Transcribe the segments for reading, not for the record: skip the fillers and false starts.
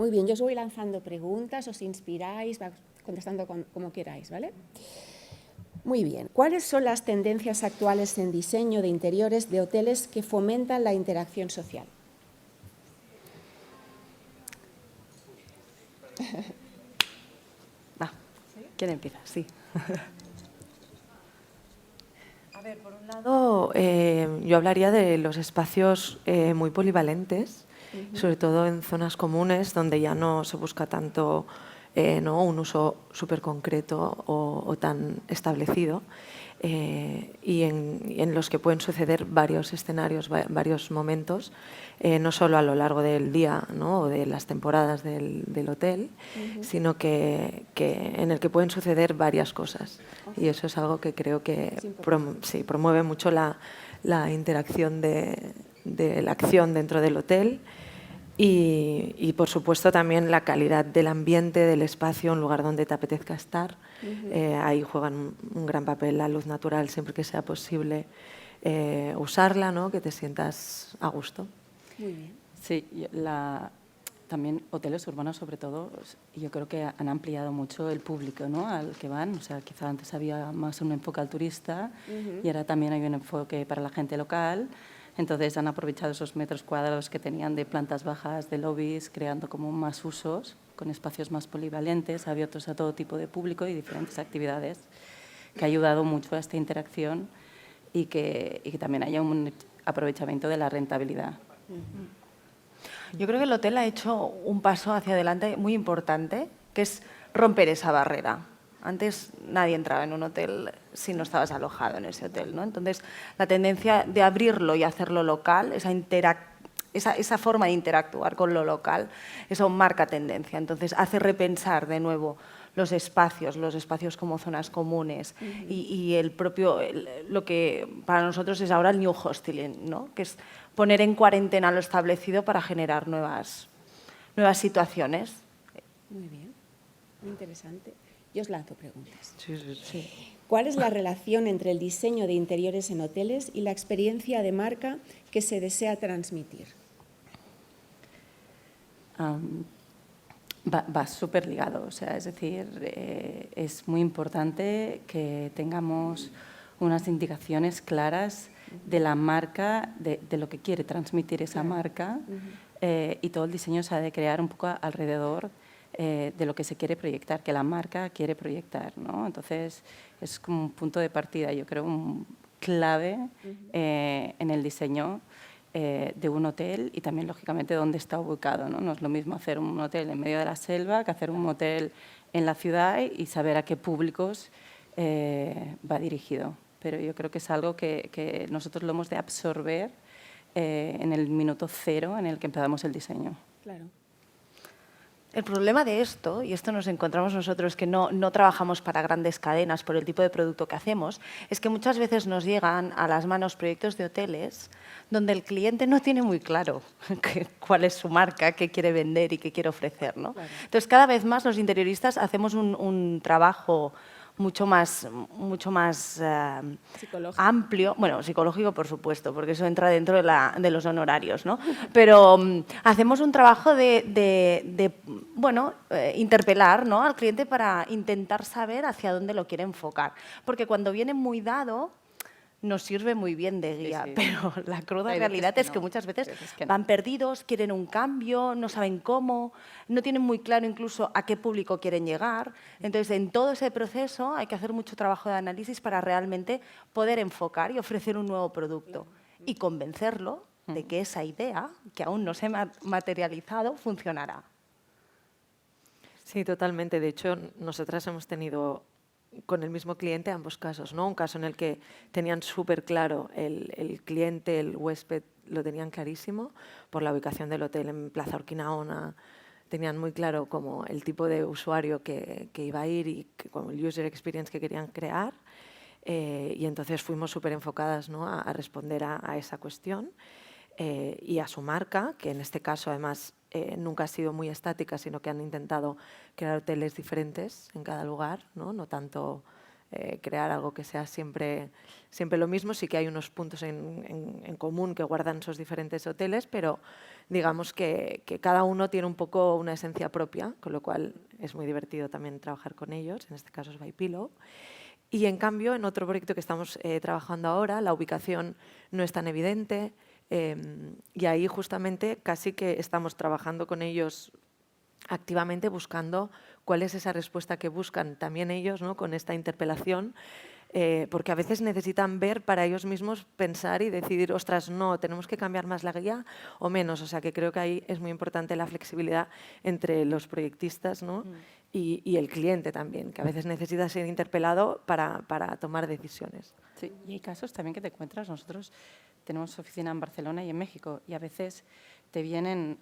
Muy bien, yo os voy lanzando preguntas, os inspiráis, va contestando como queráis, ¿vale? Muy bien. ¿Cuáles son las tendencias actuales en diseño de interiores de hoteles que fomentan la interacción social? ¿Quién empieza? Sí. A ver, por un lado, yo hablaría de los espacios muy polivalentes, sobre todo en zonas comunes donde ya no se busca tanto ¿no? un uso súper concreto o tan establecido y en los que pueden suceder varios escenarios, varios momentos, no solo a lo largo del día, ¿no? o de las temporadas del hotel, sino que en el que pueden suceder varias cosas. Y eso es algo que creo que sí, promueve mucho la interacción de la acción dentro del hotel y, por supuesto, también la calidad del ambiente, del espacio, un lugar donde te apetezca estar. Ahí juegan un gran papel la luz natural, siempre que sea posible usarla, ¿no? Que te sientas a gusto. Muy bien. Sí, también hoteles urbanos, sobre todo, yo creo que han ampliado mucho el público, ¿no? al que van. O sea, quizá antes había más un enfoque al turista y ahora también hay un enfoque para la gente local. Entonces han aprovechado esos metros cuadrados que tenían de plantas bajas, de lobbies, creando como más usos, con espacios más polivalentes, abiertos a todo tipo de público y diferentes actividades, que ha ayudado mucho a esta interacción y que también haya un aprovechamiento de la rentabilidad. Yo creo que el hotel ha hecho un paso hacia adelante muy importante, que es romper esa barrera. Antes nadie entraba en un hotel si no estabas alojado en ese hotel, ¿no? Entonces, la tendencia de abrirlo y hacerlo local, esa forma de interactuar con lo local, eso marca tendencia. Entonces, hace repensar de nuevo los espacios como zonas comunes y lo que para nosotros es ahora el new hosting, ¿no? Que es poner en cuarentena lo establecido para generar nuevas situaciones. Muy bien, muy interesante. Yo os lanzo preguntas. Sí. ¿Cuál es la relación entre el diseño de interiores en hoteles y la experiencia de marca que se desea transmitir? Va súper ligado, o sea, es decir, es muy importante que tengamos unas indicaciones claras de la marca, de lo que quiere transmitir esa marca y todo el diseño se ha de crear un poco alrededor de lo que se quiere proyectar, que la marca quiere proyectar, ¿no? Entonces, es como un punto de partida, yo creo, clave en el diseño de un hotel y también, lógicamente, dónde está ubicado, ¿no? No es lo mismo hacer un hotel en medio de la selva que hacer un hotel en la ciudad y saber a qué públicos va dirigido. Pero yo creo que es algo que nosotros lo hemos de absorber en el minuto cero en el que empezamos el diseño. Claro. El problema de esto, y esto nos encontramos nosotros que no trabajamos para grandes cadenas por el tipo de producto que hacemos, es que muchas veces nos llegan a las manos proyectos de hoteles donde el cliente no tiene muy claro cuál es su marca, qué quiere vender y qué quiere ofrecer, ¿no? Claro. Entonces, cada vez más los interioristas hacemos un trabajo mucho más amplio, bueno, psicológico por supuesto, porque eso entra dentro de los honorarios, ¿no? Pero hacemos un trabajo de interpelar, ¿no? al cliente para intentar saber hacia dónde lo quiere enfocar. Porque cuando viene muy dado, nos sirve muy bien de guía, Sí. pero la cruda realidad es que muchas veces van perdidos, quieren un cambio, no saben cómo, no tienen muy claro incluso a qué público quieren llegar. Entonces, en todo ese proceso hay que hacer mucho trabajo de análisis para realmente poder enfocar y ofrecer un nuevo producto y convencerlo de que esa idea, que aún no se ha materializado, funcionará. Sí, totalmente. De hecho, nosotras hemos tenido con el mismo cliente ambos casos, ¿no? Un caso en el que tenían súper claro el cliente, el huésped, lo tenían clarísimo por la ubicación del hotel en Plaza Urquinaona. Tenían muy claro como el tipo de usuario que iba a ir y como el user experience que querían crear. Y entonces fuimos súper enfocadas, ¿no? a responder a esa cuestión y a su marca, que en este caso además nunca ha sido muy estática, sino que han intentado crear hoteles diferentes en cada lugar, no tanto crear algo que sea siempre lo mismo. Sí que hay unos puntos en común que guardan esos diferentes hoteles, pero digamos que cada uno tiene un poco una esencia propia, con lo cual es muy divertido también trabajar con ellos, en este caso es By Pillow. Y en cambio, en otro proyecto que estamos trabajando ahora, la ubicación no es tan evidente, y ahí justamente casi que estamos trabajando con ellos activamente buscando cuál es esa respuesta que buscan también ellos, ¿no?, con esta interpelación, porque a veces necesitan ver para ellos mismos, pensar y decidir, ostras, no, tenemos que cambiar más la guía o menos. O sea, que creo que ahí es muy importante la flexibilidad entre los proyectistas, ¿no?, y el cliente también, que a veces necesita ser interpelado para tomar decisiones. Sí, y hay casos también que te encuentras. Nosotros tenemos oficina en Barcelona y en México, y a veces te vienen,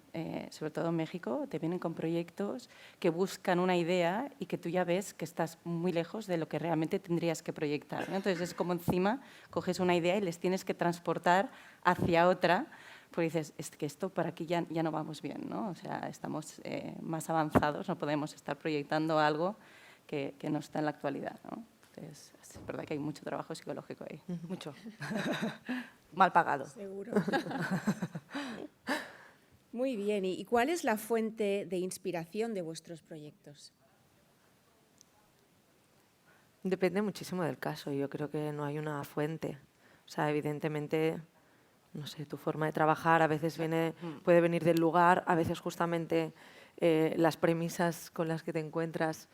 sobre todo en México, te vienen con proyectos que buscan una idea y que tú ya ves que estás muy lejos de lo que realmente tendrías que proyectar, ¿no? Entonces es como encima coges una idea y les tienes que transportar hacia otra, porque dices, es que esto por aquí ya no vamos bien, ¿no? O sea, estamos más avanzados, no podemos estar proyectando algo que no está en la actualidad, ¿no? Entonces, es verdad que hay mucho trabajo psicológico ahí. Mucho. Mal pagado. Seguro. Muy bien. ¿Y cuál es la fuente de inspiración de vuestros proyectos? Depende muchísimo del caso. Yo creo que no hay una fuente. O sea, evidentemente, no sé, tu forma de trabajar a veces puede venir del lugar, a veces justamente las premisas con las que te encuentras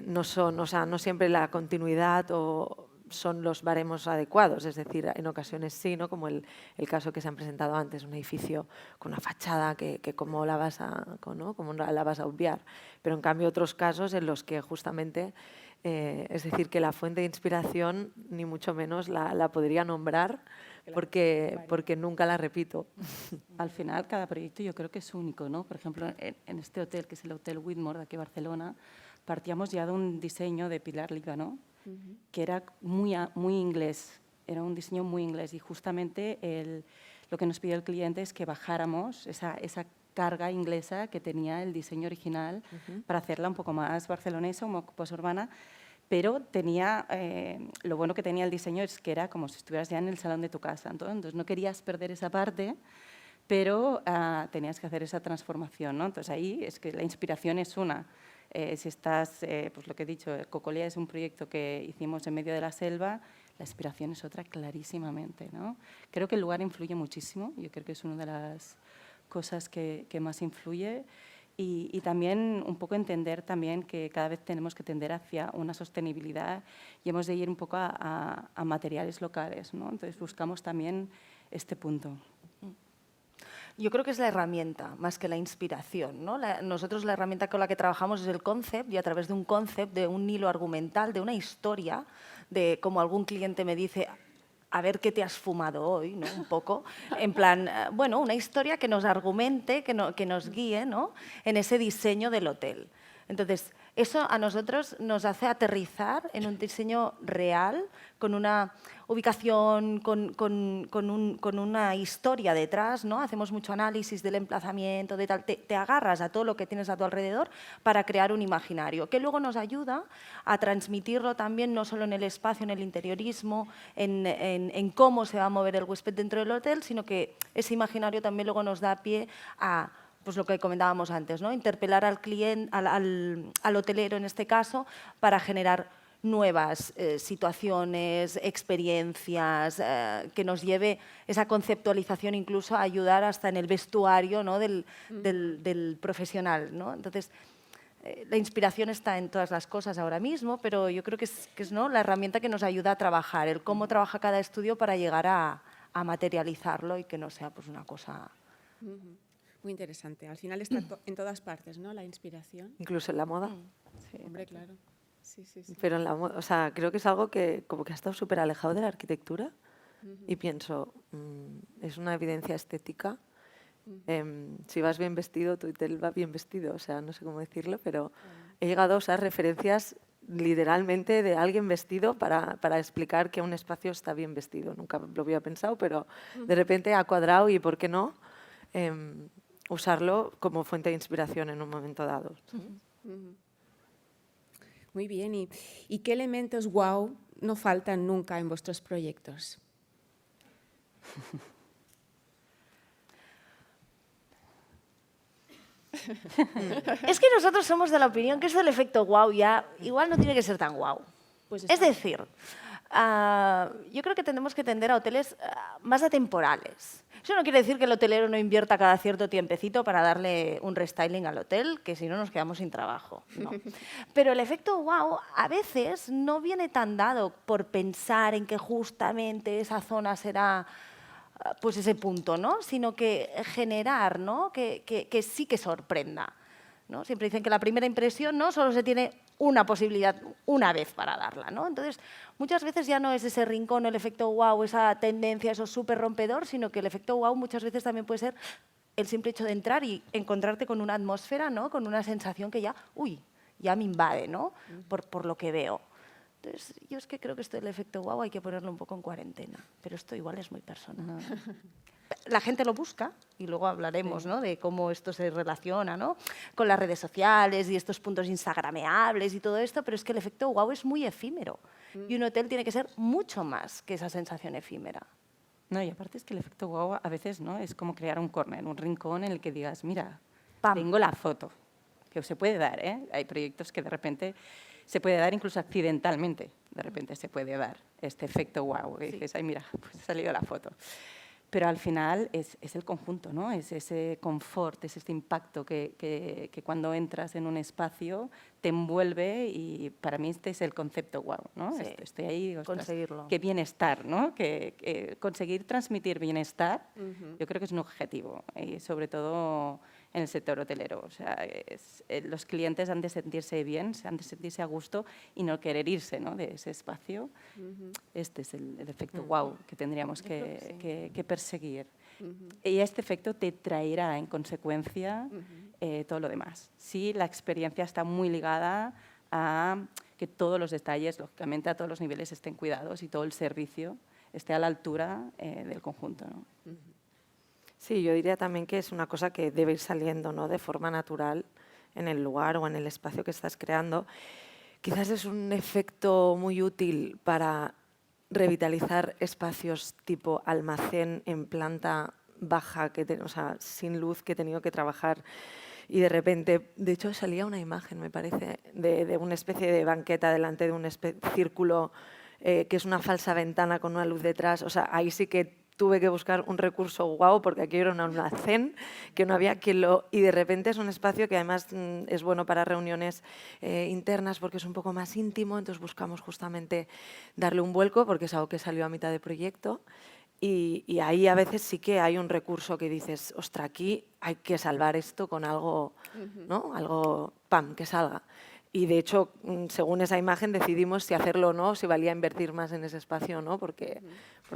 no son, o sea, no siempre la continuidad o son los baremos adecuados, es decir, en ocasiones sí, ¿no?, como el caso que se han presentado antes, un edificio con una fachada que cómo la vas cómo la vas a obviar, pero en cambio otros casos en los que justamente, es decir, que la fuente de inspiración ni mucho menos la podría nombrar porque nunca la repito. Al final, cada proyecto yo creo que es único, ¿no? Por ejemplo, en este hotel, que es el Hotel Whitmore de aquí de Barcelona, partíamos ya de un diseño de Pilar Líbano, que era muy inglés, era un diseño muy inglés, y justamente lo que nos pidió el cliente es que bajáramos esa carga inglesa que tenía el diseño original para hacerla un poco más barcelonesa, un poco posurbana, pero tenía, lo bueno que tenía el diseño es que era como si estuvieras ya en el salón de tu casa, entonces no querías perder esa parte, pero tenías que hacer esa transformación, ¿no? Entonces ahí es que la inspiración es una. Si estás, pues lo que he dicho, Cocolía es un proyecto que hicimos en medio de la selva, la inspiración es otra clarísimamente, ¿no? Creo que el lugar influye muchísimo, yo creo que es una de las cosas que más influye, y también un poco entender también que cada vez tenemos que tender hacia una sostenibilidad y hemos de ir un poco a materiales locales, ¿no? Entonces buscamos también este punto. Yo creo que es la herramienta más que la inspiración, ¿no? Nosotros la herramienta con la que trabajamos es el concept, y a través de un concept, de un hilo argumental, de una historia, de como algún cliente me dice, a ver qué te has fumado hoy, ¿no? Un poco, en plan, bueno, una historia que nos argumente, que nos guíe, ¿no?, en ese diseño del hotel. Entonces, eso a nosotros nos hace aterrizar en un diseño real, con una ubicación, con una historia detrás, ¿no? Hacemos mucho análisis del emplazamiento, de tal. Te agarras a todo lo que tienes a tu alrededor para crear un imaginario, que luego nos ayuda a transmitirlo también, no solo en el espacio, en el interiorismo, en cómo se va a mover el huésped dentro del hotel, sino que ese imaginario también luego nos da pie a, pues lo que comentábamos antes, ¿no?, interpelar al cliente, al hotelero en este caso, para generar nuevas situaciones, experiencias, que nos lleve esa conceptualización incluso a ayudar hasta en el vestuario, ¿no?, del profesional, ¿no? Entonces, la inspiración está en todas las cosas ahora mismo, pero yo creo que es, ¿no?, la herramienta que nos ayuda a trabajar, el cómo trabaja cada estudio para llegar a materializarlo y que no sea pues una cosa... Muy interesante. Al final está en todas partes, ¿no?, la inspiración. Incluso en la moda. Sí, hombre, claro. Sí, sí, sí. Pero en la moda, o sea, creo que es algo que como que ha estado súper alejado de la arquitectura, y pienso, es una evidencia estética. Si vas bien vestido, tu hotel va bien vestido, o sea, no sé cómo decirlo, pero he llegado a usar referencias literalmente de alguien vestido para explicar que un espacio está bien vestido. Nunca lo había pensado, pero de repente ha cuadrado, y ¿por qué no usarlo como fuente de inspiración en un momento dado? Muy Muy bien. ¿Y qué elementos wow no faltan nunca en vuestros proyectos? Es que nosotros somos de la opinión que esto del efecto wow ya igual no tiene que ser tan wow. Pues Es decir, yo creo que tenemos que tender a hoteles más atemporales. Eso no quiere decir que el hotelero no invierta cada cierto tiempecito para darle un restyling al hotel, que si no nos quedamos sin trabajo. No. Pero el efecto wow a veces no viene tan dado por pensar en que justamente esa zona será pues ese punto, ¿no? Sino que generar, ¿no? que sí que sorprenda, ¿no? Siempre dicen que la primera impresión, ¿no? Solo se tiene una posibilidad una vez para darla, ¿no? Entonces, muchas veces ya no es ese rincón, el efecto wow, esa tendencia, eso súper rompedor, sino que el efecto wow muchas veces también puede ser el simple hecho de entrar y encontrarte con una atmósfera, ¿no? Con una sensación que ya, uy, ya me invade, ¿no? Por lo que veo. Entonces, yo es que creo que esto del efecto wow hay que ponerlo un poco en cuarentena, pero esto igual es muy personal. La gente lo busca y luego hablaremos, ¿no? De cómo esto se relaciona, ¿no? Con las redes sociales y estos puntos instagrameables y todo esto, pero es que el efecto wow es muy efímero y un hotel tiene que ser mucho más que esa sensación efímera. No, y aparte es que el efecto wow a veces, ¿no? Es como crear un corner, un rincón en el que digas, mira, ¡Pam! tengo la foto, que se puede dar, ¿eh? Hay proyectos que de repente se puede dar incluso accidentalmente, de repente se puede dar este efecto wow, que dices, ay, mira, pues ha salido la foto. Pero al final es el conjunto, ¿no? Es ese confort, es este impacto que cuando entras en un espacio te envuelve y para mí este es el concepto wow, ¿no? Sí, Estoy ahí, digo, ostras, conseguirlo. qué bienestar, ¿no? Que conseguir transmitir bienestar, yo creo que es un objetivo y sobre todo en el sector hotelero. O sea, los clientes han de sentirse bien, han de sentirse a gusto y no querer irse, ¿no? De ese espacio. Este es el efecto wow que tendríamos que perseguir. Y este efecto te traerá en consecuencia todo lo demás. Sí, la experiencia está muy ligada a que todos los detalles, lógicamente, a todos los niveles estén cuidados y todo el servicio esté a la altura del conjunto, ¿no? Sí, yo diría también que es una cosa que debe ir saliendo, ¿no? De forma natural en el lugar o en el espacio que estás creando. Quizás es un efecto muy útil para revitalizar espacios tipo almacén en planta baja, o sea, sin luz, que he tenido que trabajar y de repente, de hecho salía una imagen, me parece, de una especie de banqueta delante de un círculo que es una falsa ventana con una luz detrás. O sea, ahí sí que tuve que buscar un recurso guau, porque aquí era un almacén que no había quien lo... Y de repente es un espacio que además es bueno para reuniones internas porque es un poco más íntimo, entonces buscamos justamente darle un vuelco porque es algo que salió a mitad de proyecto. Y ahí a veces sí que hay un recurso que dices, ostra, aquí hay que salvar esto con algo, ¿no? Algo, ¡pam!, que salga. Y de hecho, según esa imagen decidimos si hacerlo o no, si valía invertir más en ese espacio o no, porque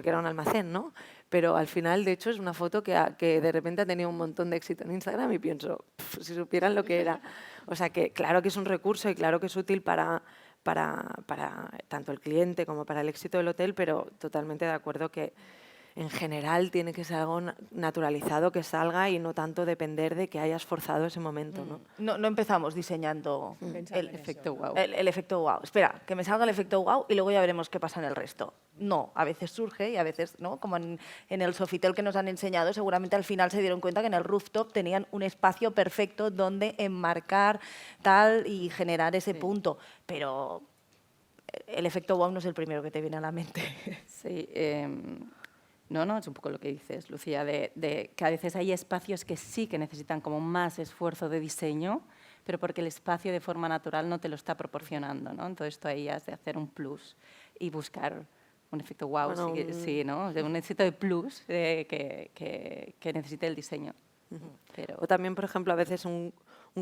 era un almacén, ¿no? Pero al final, de hecho, es una foto que de repente ha tenido un montón de éxito en Instagram y pienso, si supieran lo que era. O sea que claro que es un recurso y claro que es útil para tanto el cliente como para el éxito del hotel, pero totalmente de acuerdo que en general tiene que ser algo naturalizado, que salga y no tanto depender de que hayas forzado ese momento, ¿no? No empezamos diseñando el efecto wow. El efecto wow. Espera, que me salga el efecto wow y luego ya veremos qué pasa en el resto. No, a veces surge y a veces, ¿no? Como en el Sofitel que nos han enseñado, seguramente al final se dieron cuenta que en el rooftop tenían un espacio perfecto donde enmarcar tal y generar ese punto. Pero el efecto wow no es el primero que te viene a la mente. Sí, no, es un poco lo que dices, Lucía, de que a veces hay espacios que sí que necesitan como más esfuerzo de diseño, pero porque el espacio de forma natural no te lo está proporcionando, ¿no? Entonces tú ahí has de hacer un plus y buscar un efecto wow, Bueno, sí, ¿no? De un éxito de plus que necesite el diseño. Pero... O también, por ejemplo, a veces un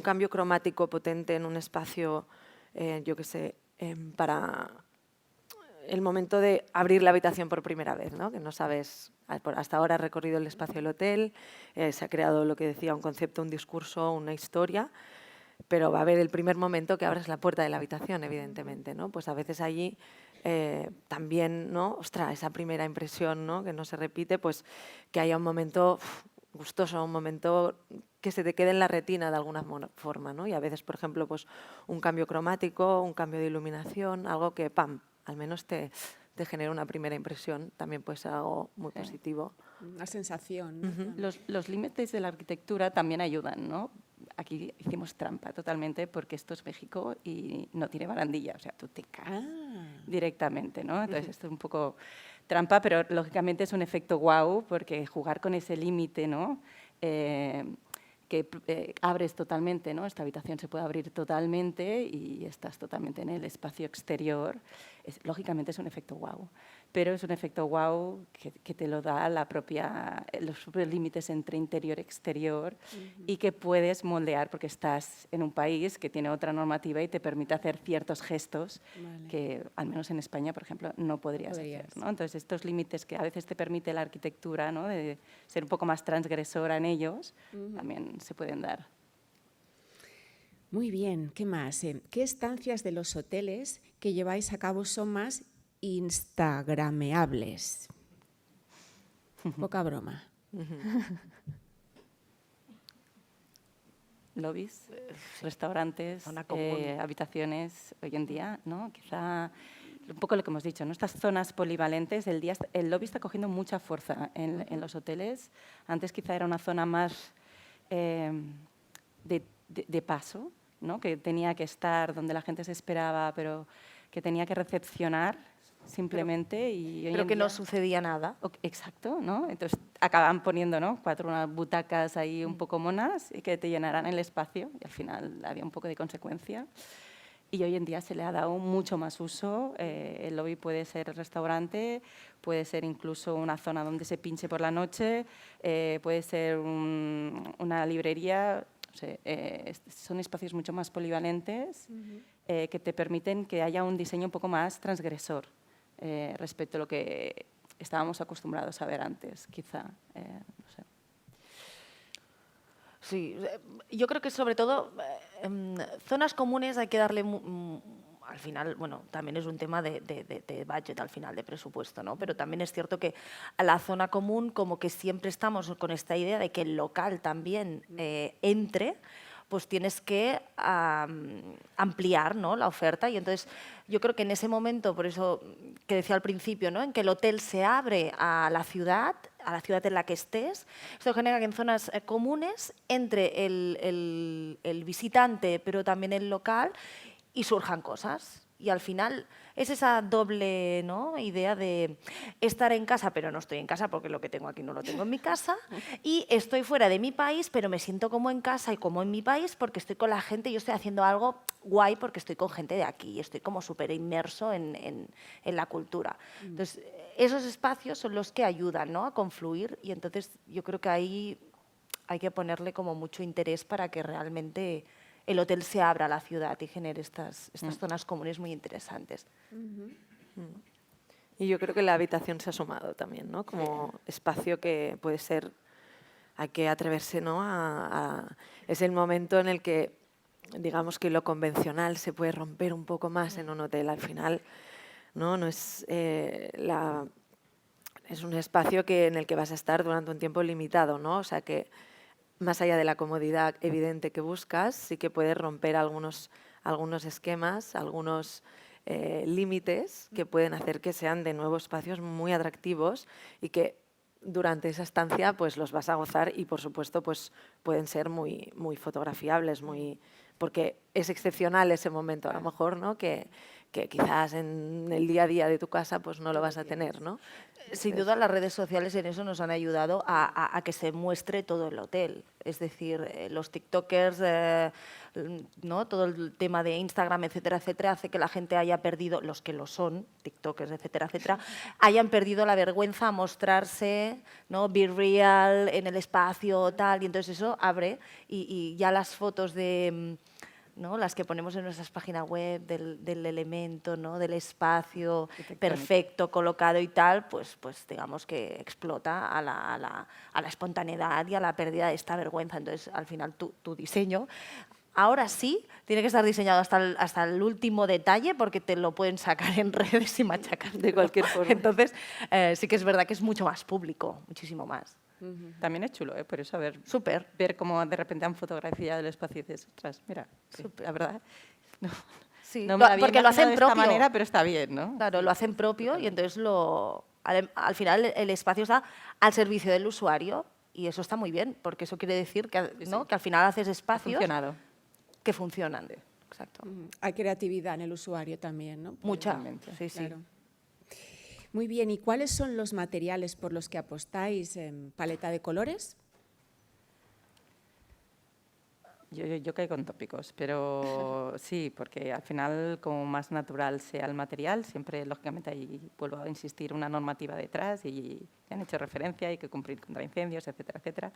cambio cromático potente en un espacio, yo qué sé, para el momento de abrir la habitación por primera vez, ¿no? Que no sabes, hasta ahora has recorrido el espacio del hotel, se ha creado lo que decía, un concepto, un discurso, una historia, pero va a haber el primer momento que abres la puerta de la habitación, evidentemente, ¿no? Pues a veces allí también, ¿no? Ostras, esa primera impresión, ¿no? Que no se repite, pues que haya un momento gustoso, un momento que se te quede en la retina de alguna forma, ¿no? Y a veces, por ejemplo, pues un cambio cromático, un cambio de iluminación, algo que, ¡pam!, al menos te genera una primera impresión, también puede ser algo muy positivo. Una sensación. ¿no? Los límites de la arquitectura también ayudan, ¿no? Aquí hicimos trampa totalmente porque esto es México y no tiene barandilla, o sea, tú te caes directamente, ¿no? Entonces esto es un poco trampa, pero lógicamente es un efecto wow porque jugar con ese límite, ¿no? Que abres totalmente, ¿no? Esta habitación se puede abrir totalmente y estás totalmente en el espacio exterior. Lógicamente es un efecto wow, pero es un efecto wow que te lo da los propios límites entre interior y exterior y que puedes moldear porque estás en un país que tiene otra normativa y te permite hacer ciertos gestos que, al menos en España, por ejemplo, no podrías hacer, ¿no? Entonces, estos límites que a veces te permite la arquitectura, ¿no? De ser un poco más transgresora en ellos, también se pueden dar. Muy bien, ¿qué más? ¿Qué estancias de los hoteles que lleváis a cabo son más instagrameables? Poca broma. Lobbies, restaurantes, Zona común. habitaciones, hoy en día, ¿no? Quizá un poco lo que hemos dicho, ¿no? Estas zonas polivalentes, el lobby está cogiendo mucha fuerza en los hoteles. Antes quizá era una zona más de paso, ¿no? Que tenía que estar donde la gente se esperaba, pero que tenía que recepcionar simplemente. Pero que no sucedía nada. Exacto, ¿no? Entonces acaban poniendo, ¿no? 4 butacas ahí un poco monas y que te llenarán el espacio y al final había un poco de consecuencia. Y hoy en día se le ha dado mucho más uso. El lobby puede ser el restaurante, puede ser incluso una zona donde se pinche por la noche, puede ser una librería. O sea, son espacios mucho más polivalentes que te permiten que haya un diseño un poco más transgresor respecto a lo que estábamos acostumbrados a ver antes, quizá. No sé. Sí, yo creo que sobre todo zonas comunes hay que darle, al final, bueno, también es un tema de budget al final, de presupuesto, ¿no? Pero también es cierto que a la zona común como que siempre estamos con esta idea de que el local también entre, pues tienes que ampliar, ¿no? La oferta y entonces yo creo que en ese momento, por eso que decía al principio, ¿no? En que el hotel se abre a la ciudad en la que estés, esto genera que en zonas comunes entre el visitante pero también el local y surjan cosas. Y al final es esa doble, ¿no? Idea de estar en casa, pero no estoy en casa porque lo que tengo aquí no lo tengo en mi casa. Y estoy fuera de mi país, pero me siento como en casa y como en mi país porque estoy con la gente, yo estoy haciendo algo guay porque estoy con gente de aquí y estoy como súper inmerso en la cultura. Entonces, esos espacios son los que ayudan, ¿no? A confluir y entonces yo creo que ahí hay que ponerle como mucho interés para que realmente el hotel se abra a la ciudad y genere estas zonas comunes muy interesantes. Y yo creo que la habitación se ha sumado también, ¿no? Como espacio que puede ser, hay que atreverse, ¿no? Es el momento en el que, digamos que lo convencional se puede romper un poco más en un hotel. Al final, no es es un espacio en el que vas a estar durante un tiempo limitado, ¿no? O sea que más allá de la comodidad evidente que buscas, sí que puedes romper algunos esquemas, algunos límites que pueden hacer que sean de nuevo espacios muy atractivos y que durante esa estancia pues los vas a gozar y por supuesto pues pueden ser muy, muy fotografiables, porque es excepcional ese momento a lo mejor, ¿no? Que quizás en el día a día de tu casa pues no lo vas a tener, ¿no? Sin duda las redes sociales en eso nos han ayudado a que se muestre todo el hotel. Es decir, los tiktokers, ¿no? Todo el tema de Instagram, etcétera, etcétera, hace que la gente haya perdido, los que lo son, tiktokers, etcétera, etcétera, hayan perdido la vergüenza a mostrarse, ¿no? Be real en el espacio, tal, y entonces eso abre y ya las fotos de... ¿no? Las que ponemos en nuestras páginas web del elemento, ¿no? Del espacio perfecto, colocado y tal, pues digamos que explota a la espontaneidad y a la pérdida de esta vergüenza. Entonces, al final, tu diseño, ahora sí, tiene que estar diseñado hasta el último detalle porque te lo pueden sacar en redes y machacar de cualquier forma. Entonces, sí que es verdad que es mucho más público, muchísimo más. También es chulo, por eso, Súper. ver cómo de repente han fotografiado el espacio y dices, ostras, mira, la verdad, no, Sí, no me lo había porque lo imaginado hacen de esta propio. manera, pero está bien, ¿no? Claro, lo hacen propio y entonces al final el espacio está al servicio del usuario y eso está muy bien, porque eso quiere decir que, ¿no? que al final haces Ha espacios funcionado. que funcionan. Exacto. Hay creatividad en el usuario también, ¿no? Mucha. Totalmente. Sí, sí. Claro. Muy bien, ¿y cuáles son los materiales por los que apostáis en paleta de colores? Yo caigo en tópicos, pero sí, porque al final, como más natural sea el material, siempre, lógicamente, ahí vuelvo a insistir, una normativa detrás y han hecho referencia, hay que cumplir contra incendios, etcétera, etcétera.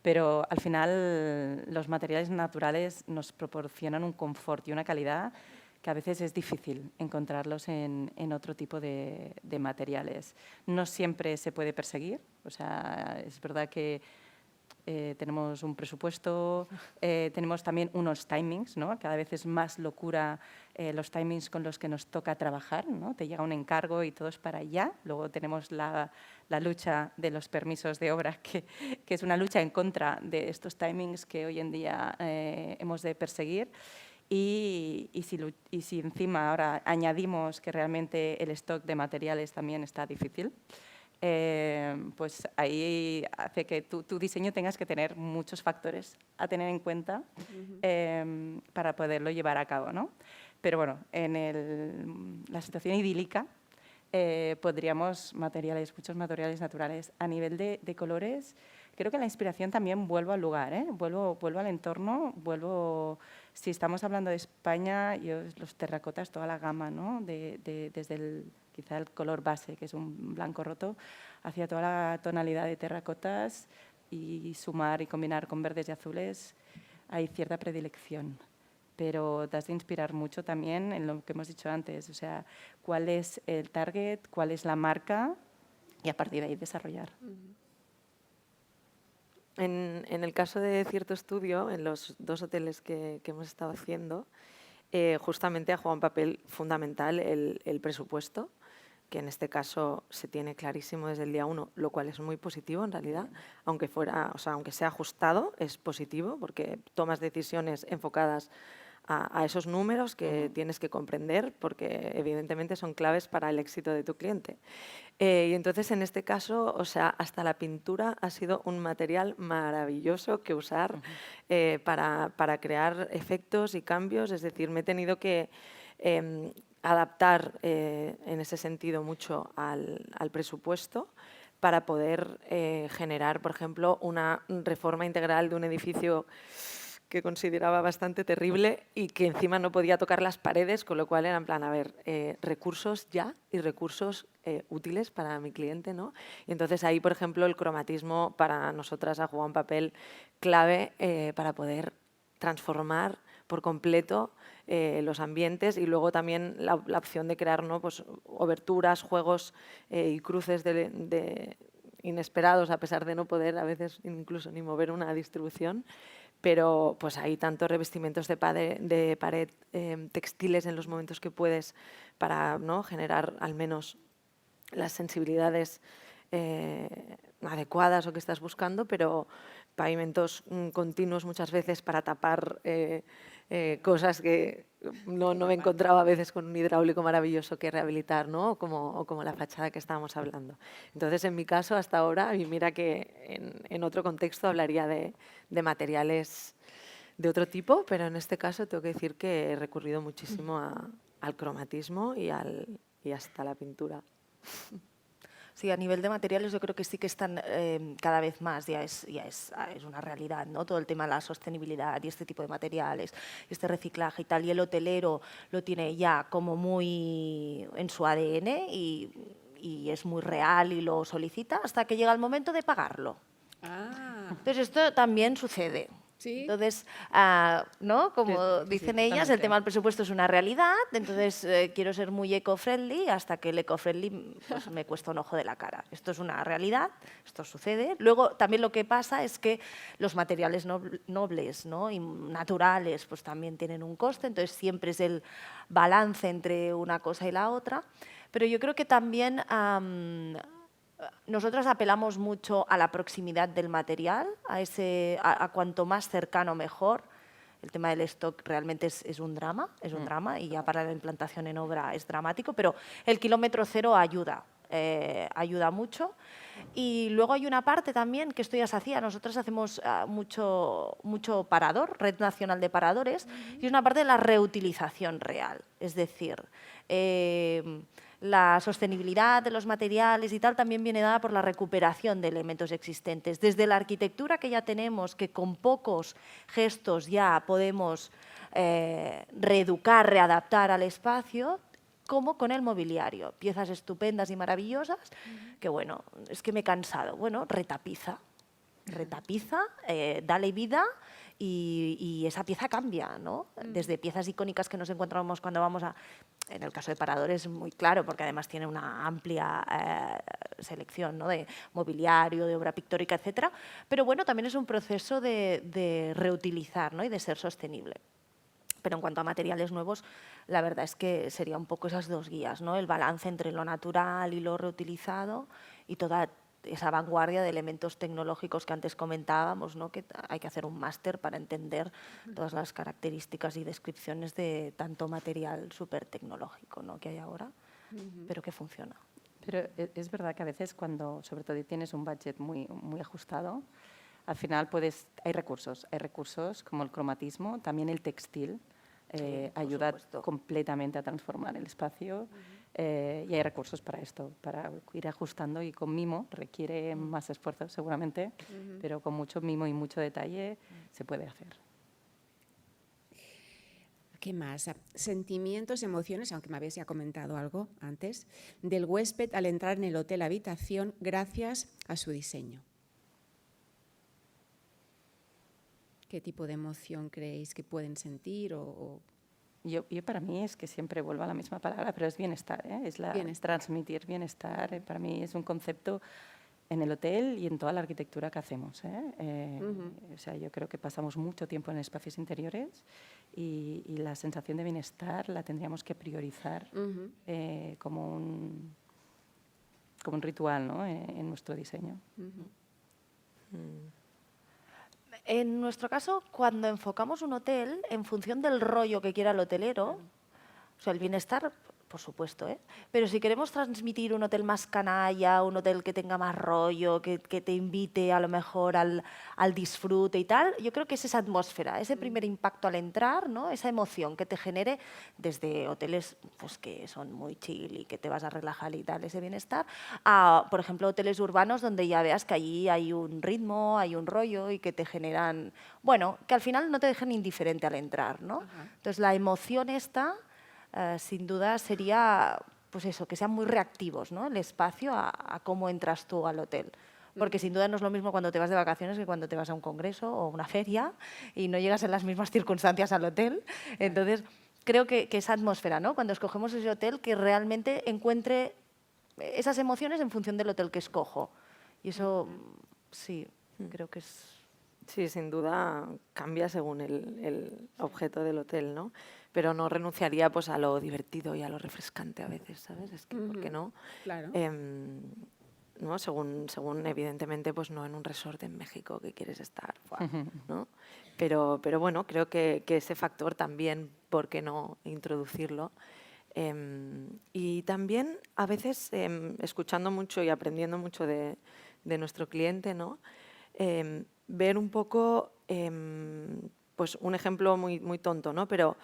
Pero al final los materiales naturales nos proporcionan un confort y una calidad que a veces es difícil encontrarlos en otro tipo de materiales. No siempre se puede perseguir, o sea, es verdad que tenemos un presupuesto, tenemos también unos timings, ¿no? Cada vez es más locura los timings con los que nos toca trabajar, ¿no? Te llega un encargo y todo es para allá. Luego tenemos la lucha de los permisos de obra, que es una lucha en contra de estos timings que hoy en día hemos de perseguir. Y si encima ahora añadimos que realmente el stock de materiales también está difícil, pues ahí hace que tu diseño tengas que tener muchos factores a tener en cuenta para poderlo llevar a cabo, ¿no? Pero bueno, en la situación idílica podríamos muchos materiales naturales. A nivel de colores, creo que la inspiración también vuelvo al lugar, vuelvo al entorno, si estamos hablando de España, los terracotas, toda la gama, ¿no? Desde quizá el color base, que es un blanco roto, hacia toda la tonalidad de terracotas y sumar y combinar con verdes y azules, hay cierta predilección. Pero te has de inspirar mucho también en lo que hemos dicho antes, o sea, cuál es el target, cuál es la marca y a partir de ahí desarrollar. En el caso de cierto estudio, en los 2 hoteles que hemos estado haciendo, justamente ha jugado un papel fundamental el presupuesto, que en este caso se tiene clarísimo desde el día 1, lo cual es muy positivo en realidad, aunque sea ajustado, es positivo porque tomas decisiones enfocadas a esos números que tienes que comprender porque evidentemente son claves para el éxito de tu cliente. Y entonces en este caso, hasta la pintura ha sido un material maravilloso que usar para crear efectos y cambios, es decir, me he tenido que adaptar en ese sentido mucho al presupuesto para poder generar, por ejemplo, una reforma integral de un edificio que consideraba bastante terrible y que encima no podía tocar las paredes, con lo cual era en plan, a ver, recursos ya y recursos útiles para mi cliente, ¿no? Y entonces ahí, por ejemplo, el cromatismo para nosotras ha jugado un papel clave para poder transformar por completo los ambientes y luego también la opción de crear, ¿no? Pues, oberturas, juegos y cruces inesperados, a pesar de no poder a veces incluso ni mover una distribución. Pero pues hay tantos revestimientos de pared textiles en los momentos que puedes para, ¿no? generar al menos las sensibilidades adecuadas o que estás buscando, pero pavimentos continuos muchas veces para tapar cosas que no me encontraba a veces con un hidráulico maravilloso que rehabilitar, ¿no? o como la fachada que estábamos hablando. Entonces, en mi caso, hasta ahora, y mira que en otro contexto hablaría de materiales de otro tipo, pero en este caso tengo que decir que he recurrido muchísimo al cromatismo y hasta la pintura. Sí, a nivel de materiales yo creo que sí que están cada vez más, ya es una realidad, ¿no? Todo el tema de la sostenibilidad y este tipo de materiales, este reciclaje y tal, y el hotelero lo tiene ya como muy en su ADN y es muy real y lo solicita hasta que llega el momento de pagarlo. Entonces esto también sucede. ¿Sí? Entonces, ¿no? Como dicen ellas, totalmente. el tema del presupuesto es una realidad, entonces quiero ser muy eco-friendly hasta que el eco-friendly pues, me cuesta un ojo de la cara. Esto es una realidad, esto sucede. Luego, también lo que pasa es que los materiales nobles, ¿no? y naturales pues también tienen un coste, entonces siempre es el balance entre una cosa y la otra. Pero yo creo que también nosotros apelamos mucho a la proximidad del material, a cuanto más cercano mejor. El tema del stock realmente es un drama, y ya para la implantación en obra es dramático, pero el kilómetro cero ayuda, ayuda mucho. Y luego hay una parte también que esto ya se hacía, nosotros hacemos mucho parador, Red Nacional de Paradores, y es una parte de la reutilización real, es decir, la sostenibilidad de los materiales y tal también viene dada por la recuperación de elementos existentes. Desde la arquitectura que ya tenemos, que con pocos gestos ya podemos reeducar, readaptar al espacio, como con el mobiliario. Piezas estupendas y maravillosas, que bueno, es que me he cansado. Bueno, retapiza, dale vida y esa pieza cambia, ¿no? Desde piezas icónicas que nos encontramos cuando vamos a... En el caso de Paradores es muy claro, porque además tiene una amplia selección, ¿no? De mobiliario, de obra pictórica, etcétera. Pero bueno, también es un proceso de reutilizar, ¿no? Y de ser sostenible. Pero en cuanto a materiales nuevos, la verdad es que sería un poco esas dos guías, ¿no? El balance entre lo natural y lo reutilizado y toda esa vanguardia de elementos tecnológicos que antes comentábamos, ¿no? Que hay que hacer un máster para entender todas las características y descripciones de tanto material súper tecnológico, ¿no? Que hay ahora, pero que funciona. Pero es verdad que a veces cuando, sobre todo, tienes un budget muy ajustado, al final hay recursos como el cromatismo, también el textil, ayuda completamente a transformar el espacio y hay recursos para esto, para ir ajustando y con mimo, requiere más esfuerzo seguramente, pero con mucho mimo y mucho detalle se puede hacer. ¿Qué más? Sentimientos, emociones, aunque me habéis ya comentado algo antes, del huésped al entrar en el hotel habitación gracias a su diseño. ¿Qué tipo de emoción creéis que pueden sentir? Yo para mí es que siempre vuelvo a la misma palabra, pero es bienestar, ¿eh? Es transmitir bienestar. Para mí es un concepto en el hotel y en toda la arquitectura que hacemos, ¿eh? O sea, yo creo que pasamos mucho tiempo en espacios interiores y la sensación de bienestar la tendríamos que priorizar como un ritual, ¿no? En nuestro diseño. En nuestro caso, cuando enfocamos un hotel, en función del rollo que quiera el hotelero, o sea, el bienestar, por supuesto, ¿eh? Pero si queremos transmitir un hotel más canalla, un hotel que tenga más rollo, que te invite a lo mejor al disfrute y tal, yo creo que es esa atmósfera, ese primer impacto al entrar, ¿no? Esa emoción que te genere desde hoteles pues, que son muy chill y que te vas a relajar y tal, ese bienestar, a, por ejemplo, hoteles urbanos donde ya veas que allí hay un ritmo, hay un rollo y que te generan, bueno, que al final no te dejen indiferente al entrar, ¿no? Entonces, la emoción esta... sin duda sería pues eso, que sean muy reactivos, ¿no? El espacio a cómo entras tú al hotel. Porque sin duda no es lo mismo cuando te vas de vacaciones que cuando te vas a un congreso o una feria y no llegas en las mismas circunstancias al hotel. Entonces, creo que esa atmósfera, ¿no? Cuando escogemos ese hotel, que realmente encuentre esas emociones en función del hotel que escojo. Y eso, sí, creo que es... Sí, sin duda cambia según el objeto del hotel, ¿no? Pero no renunciaría pues, a lo divertido y a lo refrescante a veces, ¿sabes? Es que, ¿por qué no? Claro. ¿No? Según evidentemente, pues no en un resort en México que quieres estar, ¿no? Pero bueno, creo que ese factor también, ¿por qué no introducirlo? Y también a veces, escuchando mucho y aprendiendo mucho de nuestro cliente, ¿no? Ver un poco, pues un ejemplo muy tonto, ¿no? Pero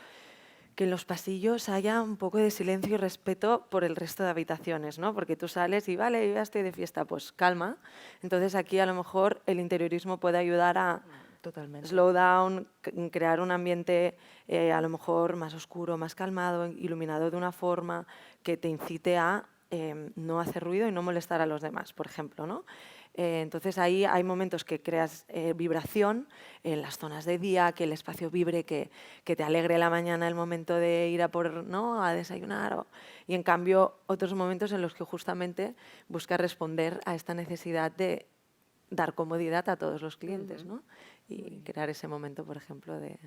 que en los pasillos haya un poco de silencio y respeto por el resto de habitaciones, ¿no? Porque tú sales y vale, yo ya estoy de fiesta, pues calma. Entonces aquí a lo mejor el interiorismo puede ayudar a Totalmente. slow down, crear un ambiente a lo mejor más oscuro, más calmado, iluminado de una forma que te incite a no hacer ruido y no molestar a los demás, por ejemplo, ¿no? Entonces ahí hay momentos que creas vibración en las zonas de día, que el espacio vibre, que te alegre la mañana el momento de ir a desayunar. Y en cambio otros momentos en los que justamente buscas responder a esta necesidad de dar comodidad a todos los clientes, ¿no? Y crear ese momento, por ejemplo, de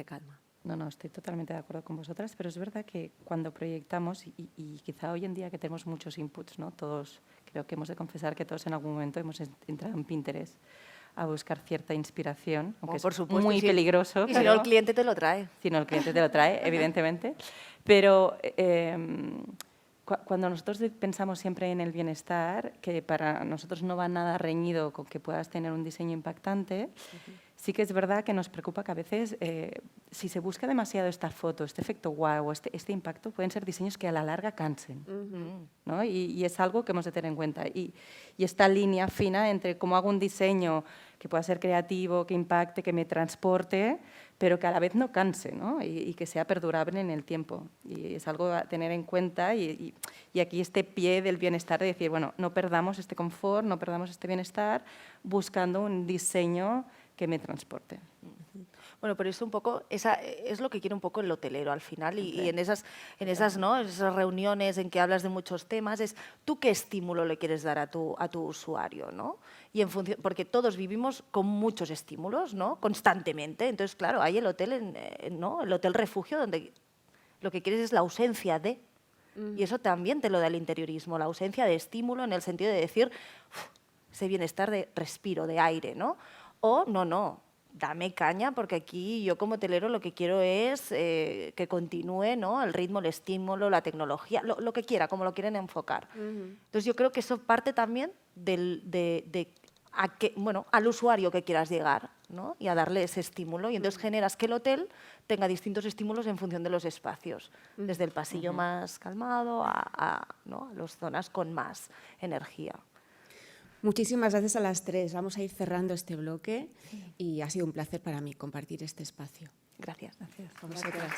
calma. No, estoy totalmente de acuerdo con vosotras, pero es verdad que cuando proyectamos, y quizá hoy en día que tenemos muchos inputs, ¿no? Todos, creo que hemos de confesar que todos en algún momento hemos entrado en Pinterest a buscar cierta inspiración, aunque Por es supuesto, muy y si- peligroso. Y si no, el cliente te lo trae. Si no, el cliente te lo trae, evidentemente. Pero cuando nosotros pensamos siempre en el bienestar, que para nosotros no va nada reñido con que puedas tener un diseño impactante, sí que es verdad que nos preocupa que a veces, si se busca demasiado esta foto, este efecto wow o este impacto, pueden ser diseños que a la larga cansen. ¿No? Y es algo que hemos de tener en cuenta. Y esta línea fina entre cómo hago un diseño que pueda ser creativo, que impacte, que me transporte, pero que a la vez no canse, ¿no? Y que sea perdurable en el tiempo. Y es algo a tener en cuenta y aquí este pie del bienestar de decir, bueno, no perdamos este confort, no perdamos este bienestar, buscando un diseño que me transporte. Bueno, pero eso un poco, es lo que quiere un poco el hotelero al final y en esas, ¿no? En esas reuniones en que hablas de muchos temas, es tú qué estímulo le quieres dar a tu usuario, ¿no? Y en función, porque todos vivimos con muchos estímulos, ¿no? Constantemente. Entonces, claro, hay el hotel, ¿no? El hotel refugio donde lo que quieres es la ausencia de. Y eso también te lo da el interiorismo, la ausencia de estímulo en el sentido de decir, ese bienestar de respiro, de aire, ¿no? O no, dame caña porque aquí yo como hotelero lo que quiero es que continúe, ¿no? El ritmo, el estímulo, la tecnología, lo que quiera, como lo quieren enfocar. Entonces yo creo que eso parte también al usuario que quieras llegar, ¿no? Y a darle ese estímulo. Y entonces generas que el hotel tenga distintos estímulos en función de los espacios, desde el pasillo más calmado ¿no? a las zonas con más energía. Muchísimas gracias a las tres. Vamos a ir cerrando este bloque y ha sido un placer para mí compartir este espacio. Gracias. A vosotras.